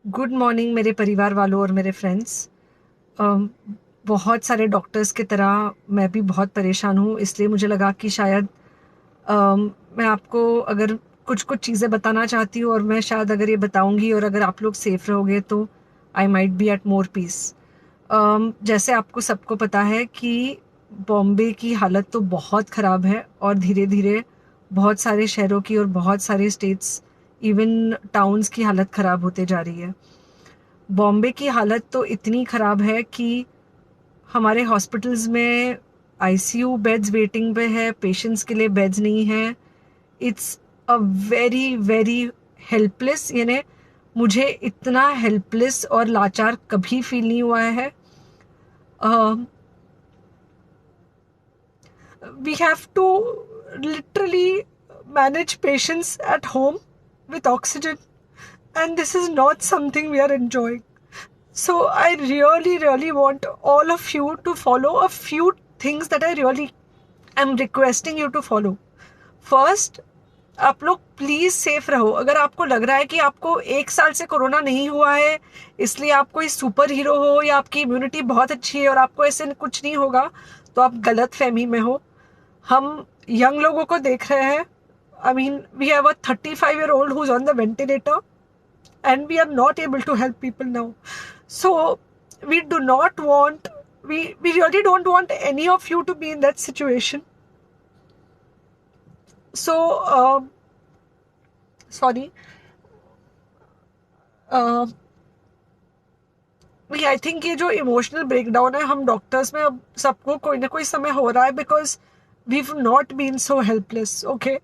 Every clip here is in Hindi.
गुड मॉर्निंग मेरे परिवार वालों और मेरे फ्रेंड्स। बहुत सारे डॉक्टर्स की तरह मैं भी बहुत परेशान हूँ, इसलिए मुझे लगा कि शायद मैं आपको अगर कुछ कुछ चीज़ें बताना चाहती हूँ, और मैं शायद अगर ये बताऊँगी और अगर आप लोग सेफ रहोगे तो I might be at more peace. जैसे आपको सबको पता है कि बॉम्बे की हालत तो बहुत ख़राब है, और धीरे धीरे बहुत सारे शहरों की और बहुत सारे स्टेट्स, इवन टाउन्स की हालत ख़राब होते जा रही है। बॉम्बे की हालत तो इतनी ख़राब है कि हमारे हॉस्पिटल्स में आईसीयू बेड्स वेटिंग पे है, पेशेंट्स के लिए बेड्स नहीं है। It's a very very helpless, यानी मुझे इतना हेल्पलेस और लाचार कभी फील नहीं हुआ है। We have to literally manage patients at home with oxygen, and this is not something we are enjoying. So I really want all of you to follow a few things that I really am requesting you to follow. First, आप लोग प्लीज सेफ रहो। अगर आपको लग रहा है कि आपको 1 साल से कोरोना नहीं हुआ है, इसलिए आप कोई सुपर हीरो हो या आपकी इम्यूनिटी बहुत अच्छी है और आपको ऐसे कुछ नहीं होगा, तो आप गलत फहमी में हो। हम यंग लोगों को देख रहे हैं। I mean, we have a 35-year-old who's on the ventilator, and we are not able to help people now. So we do not want, we really don't want any of you to be in that situation. So sorry, I think ये जो इमोशनल ब्रेकडाउन है हम डॉक्टर्स में अब सबको कोई ना कोई समय हो रहा है, because we not been so helpless. Okay,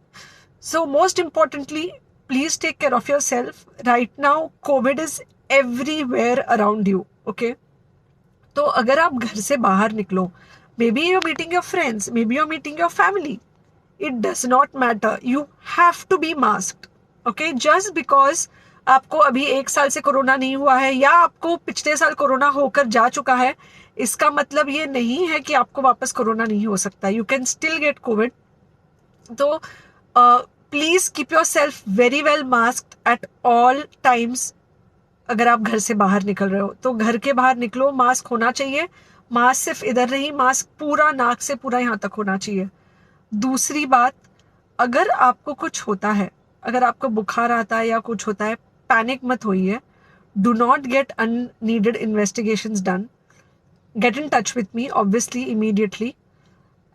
so most importantly, please take care of yourself right now. COVID is everywhere around you. Okay, तो अगर आप घर से बाहर निकलो, maybe your meeting your friends, maybe your meeting your family, it does not matter, you have to be masked. Okay, just because आपको अभी 1 साल से कोरोना नहीं हुआ है या आपको पिछले साल कोरोना होकर जा चुका है, इसका मतलब ये नहीं है कि आपको वापस कोरोना नहीं हो सकता। You can still get covid. तो please keep yourself very well masked at all times. अगर आप घर से बाहर निकल रहे हो तो घर के बाहर निकलो, मास्क होना चाहिए। मास्क सिर्फ इधर नहीं, मास्क पूरा नाक से पूरा यहाँ तक होना चाहिए। दूसरी बात, अगर आपको कुछ होता है, अगर आपको बुखार आता है या कुछ होता है, पैनिक मत होइए। Do not get unneeded investigations done. Get in touch with me obviously immediately.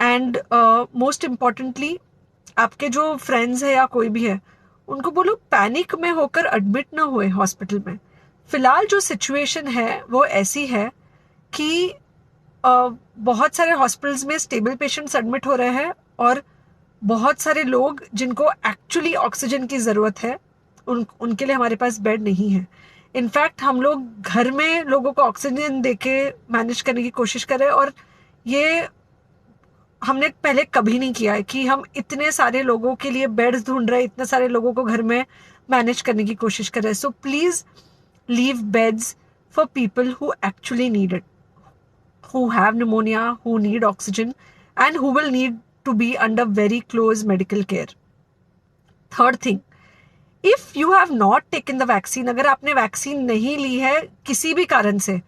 And most importantly, आपके जो फ्रेंड्स है या कोई भी है, उनको बोलो पैनिक में होकर एडमिट ना हुए हॉस्पिटल में। फिलहाल जो सिचुएशन है वो ऐसी है कि बहुत सारे हॉस्पिटल्स में स्टेबल पेशेंट्स एडमिट हो रहे हैं, और बहुत सारे लोग जिनको एक्चुअली ऑक्सीजन की ज़रूरत है, उनके लिए हमारे पास बेड नहीं है। इनफैक्ट हम लोग घर में लोगों को ऑक्सीजन देके मैनेज करने की कोशिश कर रहे हैं, और ये हमने पहले कभी नहीं किया है कि हम इतने सारे लोगों के लिए बेड्स ढूंढ रहे हैं, इतने सारे लोगों को घर में मैनेज करने की कोशिश कर रहे हैं। So please leave beds for people who actually need it, who have pneumonia, who need oxygen, and who will need to be under very close medical care. Third thing, if you have not taken the vaccine, अगर आपने वैक्सीन नहीं ली है किसी भी कारण से,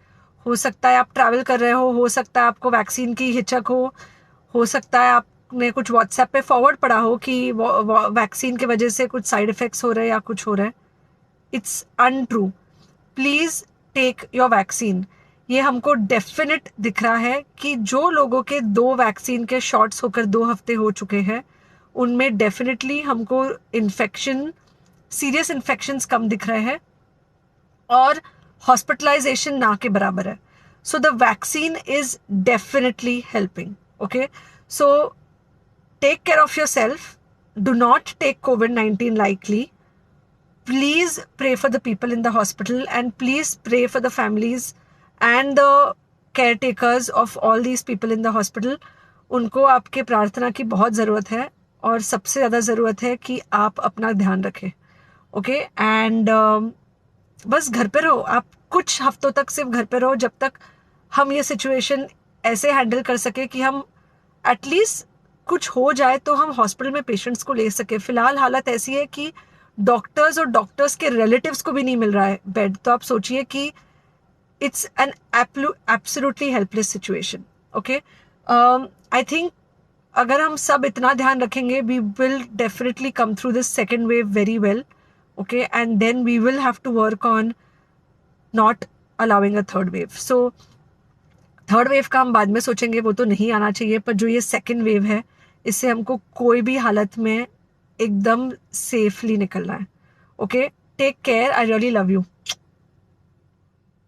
हो सकता है आप ट्रैवल कर रहे हो सकता है आपको वैक्सीन की हिचक हो सकता है आपने कुछ व्हाट्सएप पे फॉरवर्ड पढ़ा हो कि वैक्सीन की वजह से कुछ साइड इफेक्ट्स हो रहे हैं या कुछ हो रहा है। It's untrue. Please take your vaccine. ये हमको डेफिनेट दिख रहा है कि जो लोगों के 2 वैक्सीन के शॉट्स होकर 2 हफ्ते हो चुके हैं, उनमें डेफिनेटली हमको इन्फेक्शन, सीरियस इन्फेक्शंस कम दिख रहे हैं, और हॉस्पिटलाइजेशन ना के बराबर है। So the vaccine is definitely helping. Okay, so take care of yourself. Do not take COVID-19 lightly. Please pray for the people in the hospital, and please pray for the families and the caretakers of all these people in the hospital. उनको आपके प्रार्थना की बहुत ज़रूरत है, और सबसे ज़्यादा ज़रूरत है कि आप अपना ध्यान रखें। ओके, एंड बस घर पे रहो। आप कुछ हफ्तों तक सिर्फ घर पे रहो, जब तक हम ये सिचुएशन ऐसे हैंडल कर सके कि हम एटलीस्ट कुछ हो जाए तो हम हॉस्पिटल में पेशेंट्स को ले सके। फिलहाल हालत ऐसी है कि डॉक्टर्स और डॉक्टर्स के रिलेटिव्स को भी नहीं मिल रहा है बेड, तो आप सोचिए कि it's an absolutely helpless situation. Okay, I think अगर हम सब इतना ध्यान रखेंगे, we will definitely come through this second wave very well. Okay, and then we will have to work on not allowing a third wave. So third wave का हम बाद में सोचेंगे, वो तो नहीं आना चाहिए, पर जो ये सेकेंड वेव है इससे हमको कोई भी हालत में एकदम सेफली निकलना है. Okay, take care, I really love you.